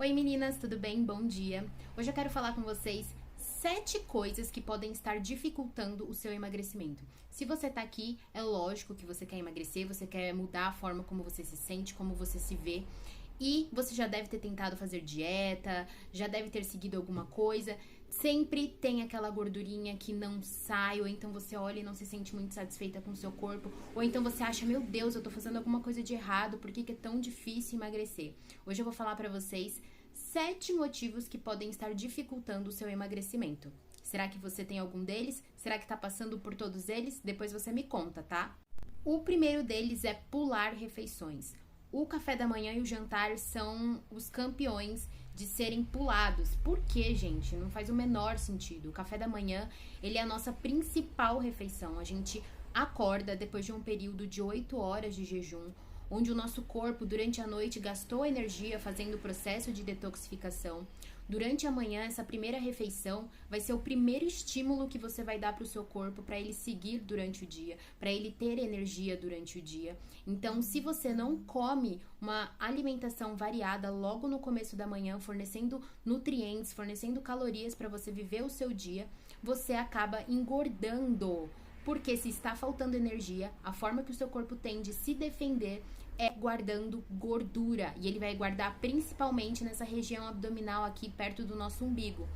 Oi meninas, tudo bem? Bom dia! Hoje eu quero falar com vocês 7 coisas que podem estar dificultando o seu emagrecimento. Se você tá aqui, é lógico que você quer emagrecer, você quer mudar a forma como você se sente, como você se vê. E você já deve ter tentado fazer dieta, já deve ter seguido alguma coisa. Sempre tem aquela gordurinha que não sai, ou então você olha e não se sente muito satisfeita com o seu corpo, ou então você acha, meu Deus, eu tô fazendo alguma coisa de errado, por que é tão difícil emagrecer? Hoje eu vou falar pra vocês 7 motivos que podem estar dificultando o seu emagrecimento. Será que você tem algum deles? Será que tá passando por todos eles? Depois você me conta, tá? O primeiro deles é pular refeições. O café da manhã e o jantar são os campeões de serem pulados. Por quê, gente? Não faz o menor sentido. O café da manhã, ele é a nossa principal refeição. A gente acorda depois de um período de 8 horas de jejum, onde o nosso corpo, durante a noite, gastou energia fazendo o processo de detoxificação. Durante a manhã, essa primeira refeição vai ser o primeiro estímulo que você vai dar para o seu corpo para ele seguir durante o dia, para ele ter energia durante o dia. Então, se você não come uma alimentação variada logo no começo da manhã, fornecendo nutrientes, fornecendo calorias para você viver o seu dia, você acaba engordando. Porque se está faltando energia, a forma que o seu corpo tem de se defender é guardando gordura. E ele vai guardar principalmente nessa região abdominal aqui perto do nosso umbigo.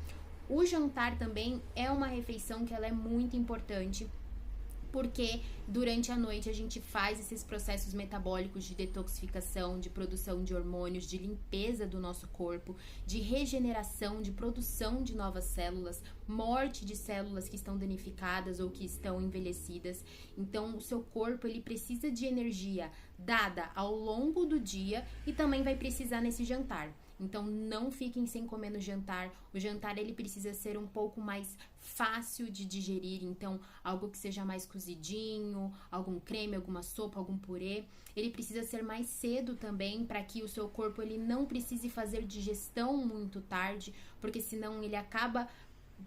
O jantar também é uma refeição que ela é muito importante, porque durante a noite a gente faz esses processos metabólicos de detoxificação, de produção de hormônios, de limpeza do nosso corpo, de regeneração, de produção de novas células, morte de células que estão danificadas ou que estão envelhecidas. Então, o seu corpo ele precisa de energia dada ao longo do dia e também vai precisar nesse jantar. Então, não fiquem sem comer no jantar. O jantar, ele precisa ser um pouco mais fácil de digerir. Então, algo que seja mais cozidinho, algum creme, alguma sopa, algum purê. Ele precisa ser mais cedo também, para que o seu corpo ele não precise fazer digestão muito tarde, porque senão ele acaba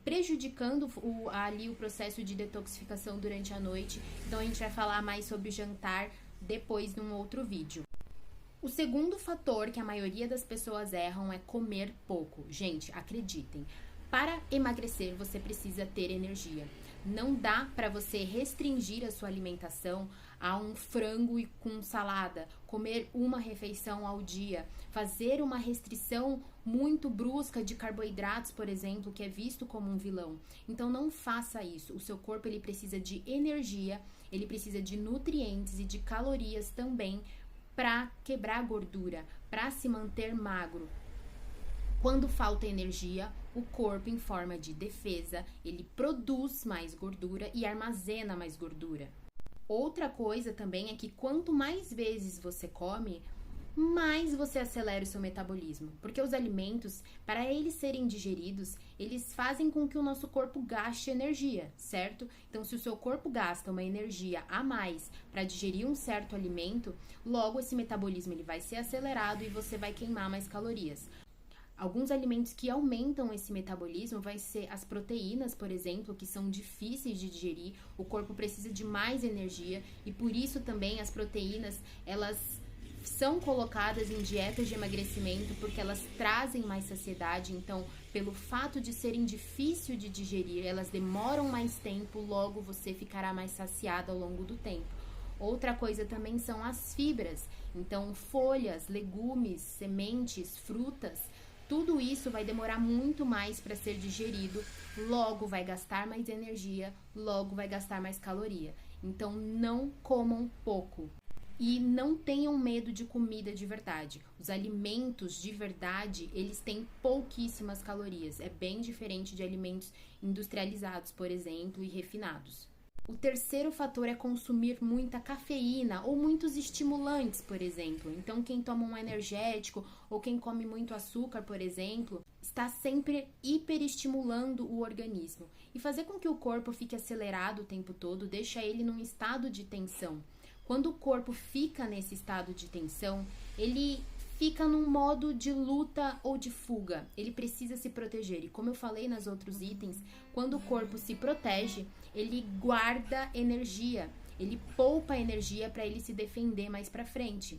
prejudicando ali o processo de detoxificação durante a noite. Então, a gente vai falar mais sobre o jantar depois num outro vídeo. O segundo fator que a maioria das pessoas erram é comer pouco. Gente, acreditem, para emagrecer você precisa ter energia. Não dá para você restringir a sua alimentação a um frango e com salada, comer uma refeição ao dia, fazer uma restrição muito brusca de carboidratos, por exemplo, que é visto como um vilão. Então não faça isso. O seu corpo ele precisa de energia, ele precisa de nutrientes e de calorias também, para quebrar gordura, para se manter magro. Quando falta energia, o corpo, em forma de defesa, ele produz mais gordura e armazena mais gordura. Outra coisa também é que quanto mais vezes você come, mais você acelera o seu metabolismo. Porque os alimentos, para eles serem digeridos, eles fazem com que o nosso corpo gaste energia, certo? Então, se o seu corpo gasta uma energia a mais para digerir um certo alimento, logo esse metabolismo ele vai ser acelerado e você vai queimar mais calorias. Alguns alimentos que aumentam esse metabolismo vai ser as proteínas, por exemplo, que são difíceis de digerir. O corpo precisa de mais energia e por isso também as proteínas, elas são colocadas em dietas de emagrecimento porque elas trazem mais saciedade. Então, pelo fato de serem difíceis de digerir, elas demoram mais tempo, logo você ficará mais saciado ao longo do tempo. Outra coisa também são as fibras. Então, folhas, legumes, sementes, frutas, tudo isso vai demorar muito mais para ser digerido, logo vai gastar mais energia, logo vai gastar mais caloria. Então, não comam pouco. E não tenham medo de comida de verdade. Os alimentos de verdade, eles têm pouquíssimas calorias. É bem diferente de alimentos industrializados, por exemplo, e refinados. O terceiro fator é consumir muita cafeína ou muitos estimulantes, por exemplo. Então, quem toma um energético ou quem come muito açúcar, por exemplo, está sempre hiperestimulando o organismo. E fazer com que o corpo fique acelerado o tempo todo deixa ele num estado de tensão. Quando o corpo fica nesse estado de tensão, ele fica num modo de luta ou de fuga. Ele precisa se proteger. E como eu falei nos outros itens, quando o corpo se protege, ele guarda energia. Ele poupa energia para ele se defender mais para frente.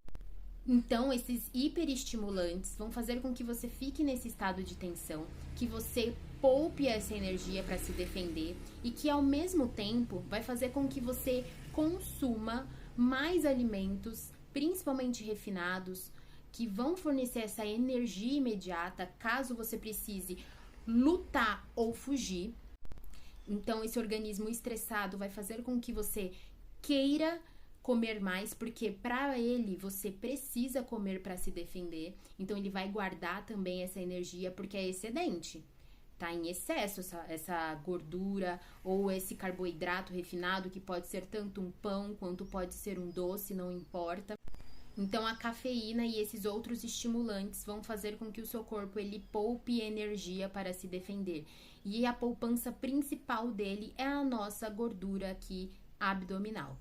Então, esses hiperestimulantes vão fazer com que você fique nesse estado de tensão, que você poupe essa energia para se defender e que, ao mesmo tempo, vai fazer com que você consuma mais alimentos, principalmente refinados, que vão fornecer essa energia imediata caso você precise lutar ou fugir. Então, esse organismo estressado vai fazer com que você queira comer mais, porque para ele você precisa comer para se defender. Então, ele vai guardar também essa energia porque é excedente. Tá em excesso essa gordura ou esse carboidrato refinado, que pode ser tanto um pão quanto pode ser um doce, não importa. Então, a cafeína e esses outros estimulantes vão fazer com que o seu corpo ele poupe energia para se defender. E a poupança principal dele é a nossa gordura aqui abdominal.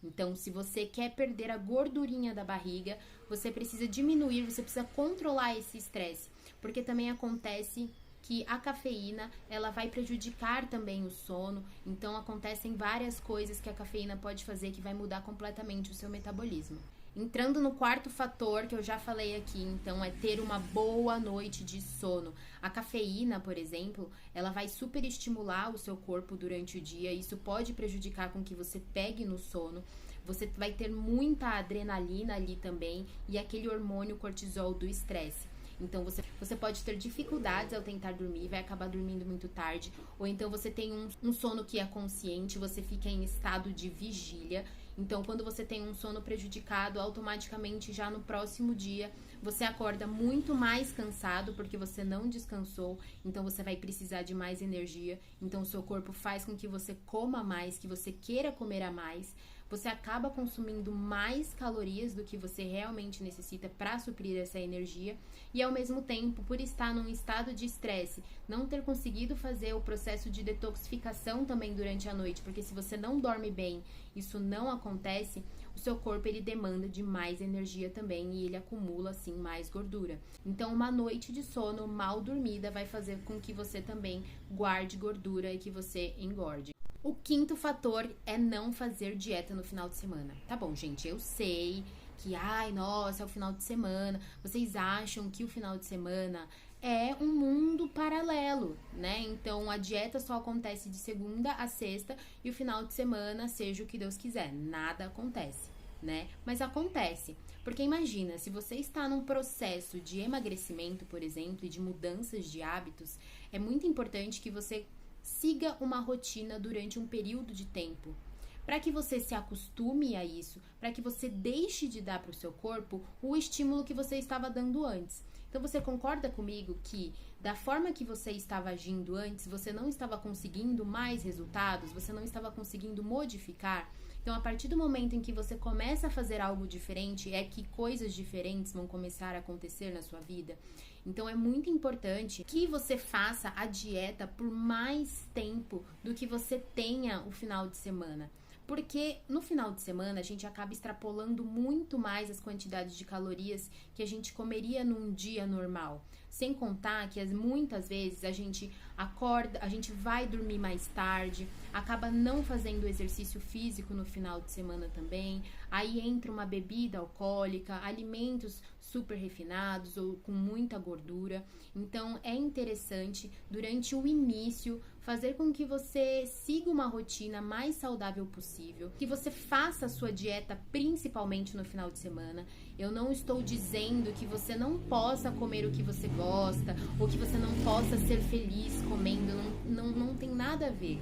Então, se você quer perder a gordurinha da barriga, você precisa diminuir, você precisa controlar esse estresse. Porque também acontece que a cafeína, ela vai prejudicar também o sono. Então, acontecem várias coisas que a cafeína pode fazer que vai mudar completamente o seu metabolismo. Entrando no quarto fator que eu já falei aqui, então, é ter uma boa noite de sono. A cafeína, por exemplo, ela vai superestimular o seu corpo durante o dia. Isso pode prejudicar com que você pegue no sono. Você vai ter muita adrenalina ali também e aquele hormônio cortisol do estresse. Então, você pode ter dificuldades ao tentar dormir, vai acabar dormindo muito tarde. Ou então você tem um sono que é consciente, você fica em estado de vigília. Então, quando você tem um sono prejudicado, automaticamente já no próximo dia, você acorda muito mais cansado porque você não descansou. Então, você vai precisar de mais energia. Então, o seu corpo faz com que você coma mais, que você queira comer a mais. Você acaba consumindo mais calorias do que você realmente necessita para suprir essa energia e, ao mesmo tempo, por estar num estado de estresse, não ter conseguido fazer o processo de detoxificação também durante a noite, porque se você não dorme bem, isso não acontece, o seu corpo ele demanda de mais energia também e ele acumula assim mais gordura. Então, uma noite de sono mal dormida vai fazer com que você também guarde gordura e que você engorde. O quinto fator é não fazer dieta no final de semana. Tá bom, gente, eu sei que, nossa, é o final de semana. Vocês acham que o final de semana é um mundo paralelo, né? Então, a dieta só acontece de segunda a sexta e o final de semana, seja o que Deus quiser. Nada acontece, né? Mas acontece. Porque imagina, se você está num processo de emagrecimento, por exemplo, e de mudanças de hábitos, é muito importante que você siga uma rotina durante um período de tempo, para que você se acostume a isso, para que você deixe de dar para o seu corpo o estímulo que você estava dando antes. Então, você concorda comigo que da forma que você estava agindo antes, você não estava conseguindo mais resultados, você não estava conseguindo modificar? Então, a partir do momento em que você começa a fazer algo diferente, é que coisas diferentes vão começar a acontecer na sua vida. Então, é muito importante que você faça a dieta por mais tempo do que você tenha o final de semana. Porque no final de semana a gente acaba extrapolando muito mais as quantidades de calorias que a gente comeria num dia normal. Sem contar que muitas vezes a gente acorda, a gente vai dormir mais tarde, acaba não fazendo exercício físico no final de semana também. Aí entra uma bebida alcoólica, alimentos super refinados ou com muita gordura. Então é interessante durante o início fazer com que você siga uma rotina mais saudável possível, que você faça a sua dieta principalmente no final de semana. Eu não estou dizendo que você não possa comer o que você gosta ou que você não possa ser feliz comendo, não tem nada a ver.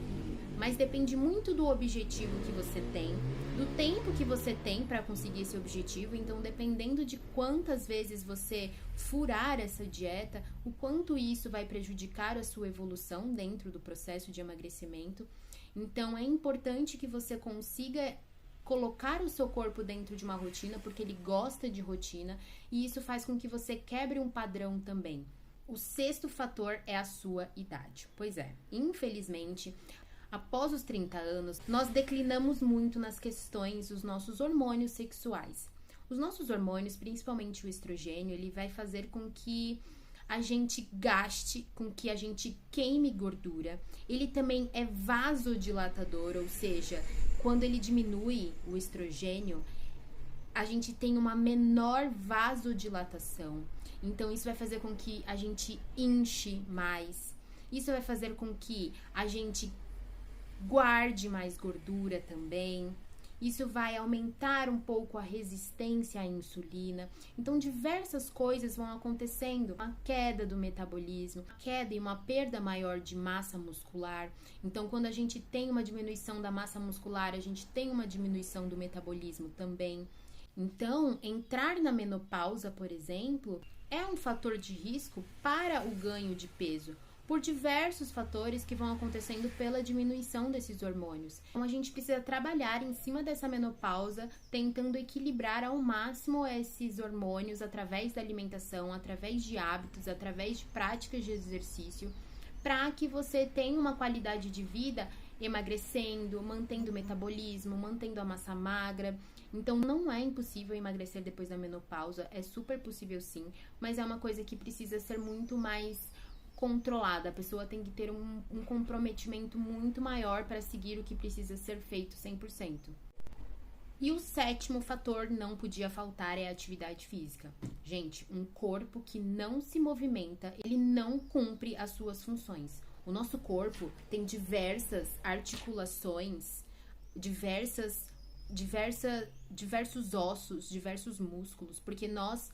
Mas depende muito do objetivo que você tem, do tempo que você tem para conseguir esse objetivo. Então, dependendo de quantas vezes você furar essa dieta, o quanto isso vai prejudicar a sua evolução dentro do processo de emagrecimento. Então, é importante que você consiga colocar o seu corpo dentro de uma rotina, porque ele gosta de rotina, e isso faz com que você quebre um padrão também. O sexto fator é a sua idade. Pois é, infelizmente, após os 30 anos, nós declinamos muito nas questões dos nossos hormônios sexuais. Os nossos hormônios, principalmente o estrogênio, ele vai fazer com que a gente gaste, com que a gente queime gordura. Ele também é vasodilatador, ou seja, quando ele diminui o estrogênio, a gente tem uma menor vasodilatação. Então, isso vai fazer com que a gente inche mais. Isso vai fazer com que a gente guarde mais gordura também. Isso vai aumentar um pouco a resistência à insulina. Então, diversas coisas vão acontecendo. Uma queda do metabolismo, uma queda e uma perda maior de massa muscular. Então, quando a gente tem uma diminuição da massa muscular, a gente tem uma diminuição do metabolismo também. Então, entrar na menopausa, por exemplo, é um fator de risco para o ganho de peso, por diversos fatores que vão acontecendo pela diminuição desses hormônios. Então, a gente precisa trabalhar em cima dessa menopausa, tentando equilibrar ao máximo esses hormônios através da alimentação, através de hábitos, através de práticas de exercício, para que você tenha uma qualidade de vida emagrecendo, mantendo o metabolismo, mantendo a massa magra. Então, não é impossível emagrecer depois da menopausa, é super possível sim, mas é uma coisa que precisa ser muito mais controlada. A pessoa tem que ter um comprometimento muito maior para seguir o que precisa ser feito 100%. E o 7º fator não podia faltar é a atividade física. Gente, um corpo que não se movimenta, ele não cumpre as suas funções. O nosso corpo tem diversas articulações, diversos ossos, diversos músculos, porque nós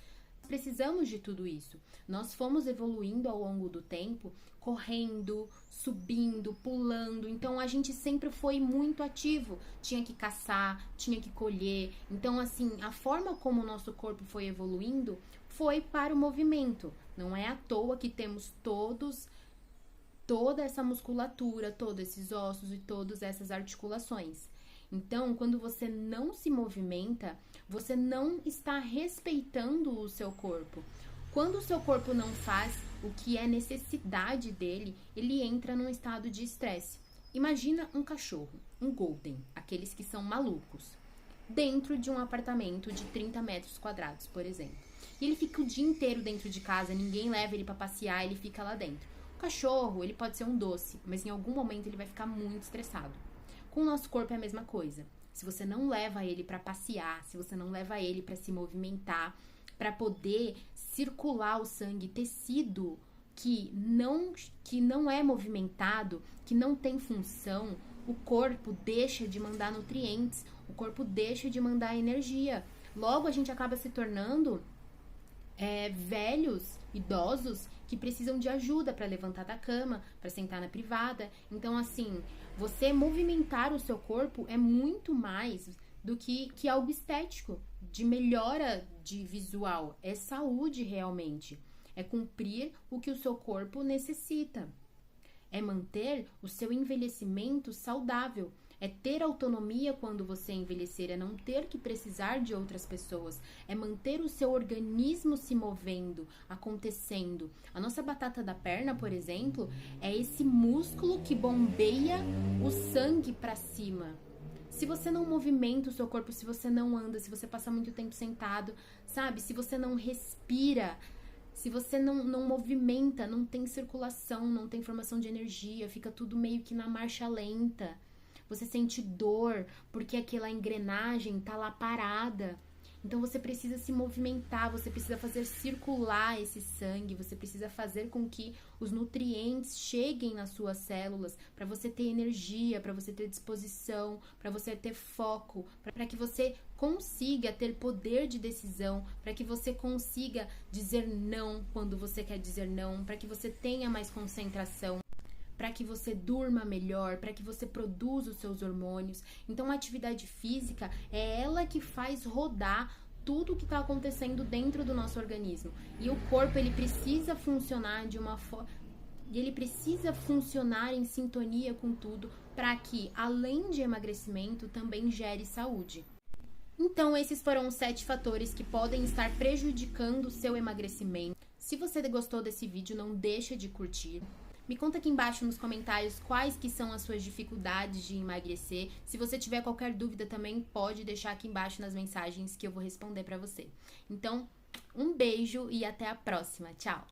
precisamos de tudo isso. Nós fomos evoluindo ao longo do tempo, correndo, subindo, pulando. Então, a gente sempre foi muito ativo. Tinha que caçar, tinha que colher. Então, assim, a forma como o nosso corpo foi evoluindo foi para o movimento. Não é à toa que temos toda essa musculatura, todos esses ossos e todas essas articulações. Então, quando você não se movimenta, você não está respeitando o seu corpo. Quando o seu corpo não faz o que é necessidade dele, ele entra num estado de estresse. Imagina um cachorro, um golden, aqueles que são malucos, dentro de um apartamento de 30 metros quadrados, por exemplo. E ele fica o dia inteiro dentro de casa, ninguém leva ele para passear, ele fica lá dentro. O cachorro, ele pode ser um doce, mas em algum momento ele vai ficar muito estressado. Com o nosso corpo é a mesma coisa. Se você não leva ele para passear, se você não leva ele para se movimentar, para poder circular o sangue, tecido que não é movimentado, que não tem função, o corpo deixa de mandar nutrientes, o corpo deixa de mandar energia. Logo, a gente acaba se tornando velhos, idosos, que precisam de ajuda para levantar da cama, para sentar na privada. Então, assim, você movimentar o seu corpo é muito mais do que algo estético, de melhora de visual. É saúde realmente. É cumprir o que o seu corpo necessita. É manter o seu envelhecimento saudável. É ter autonomia quando você envelhecer, é não ter que precisar de outras pessoas, é manter o seu organismo se movendo, acontecendo. A nossa batata da perna, por exemplo, é esse músculo que bombeia o sangue para cima. Se você não movimenta o seu corpo, se você não anda, se você passa muito tempo sentado, sabe? Se você não respira, se você não movimenta, não tem circulação, não tem formação de energia, fica tudo meio que na marcha lenta. Você sente dor porque aquela engrenagem tá lá parada. Então você precisa se movimentar, você precisa fazer circular esse sangue, você precisa fazer com que os nutrientes cheguem nas suas células para você ter energia, para você ter disposição, para você ter foco, para que você consiga ter poder de decisão, para que você consiga dizer não quando você quer dizer não, para que você tenha mais concentração, para que você durma melhor, para que você produza os seus hormônios. Então, a atividade física é ela que faz rodar tudo o que está acontecendo dentro do nosso organismo. E o corpo, ele precisa funcionar de uma forma... Ele precisa funcionar em sintonia com tudo para que, além de emagrecimento, também gere saúde. Então, esses foram os 7 fatores que podem estar prejudicando o seu emagrecimento. Se você gostou desse vídeo, não deixa de curtir. Me conta aqui embaixo nos comentários quais que são as suas dificuldades de emagrecer. Se você tiver qualquer dúvida também, pode deixar aqui embaixo nas mensagens que eu vou responder pra você. Então, um beijo e até a próxima. Tchau!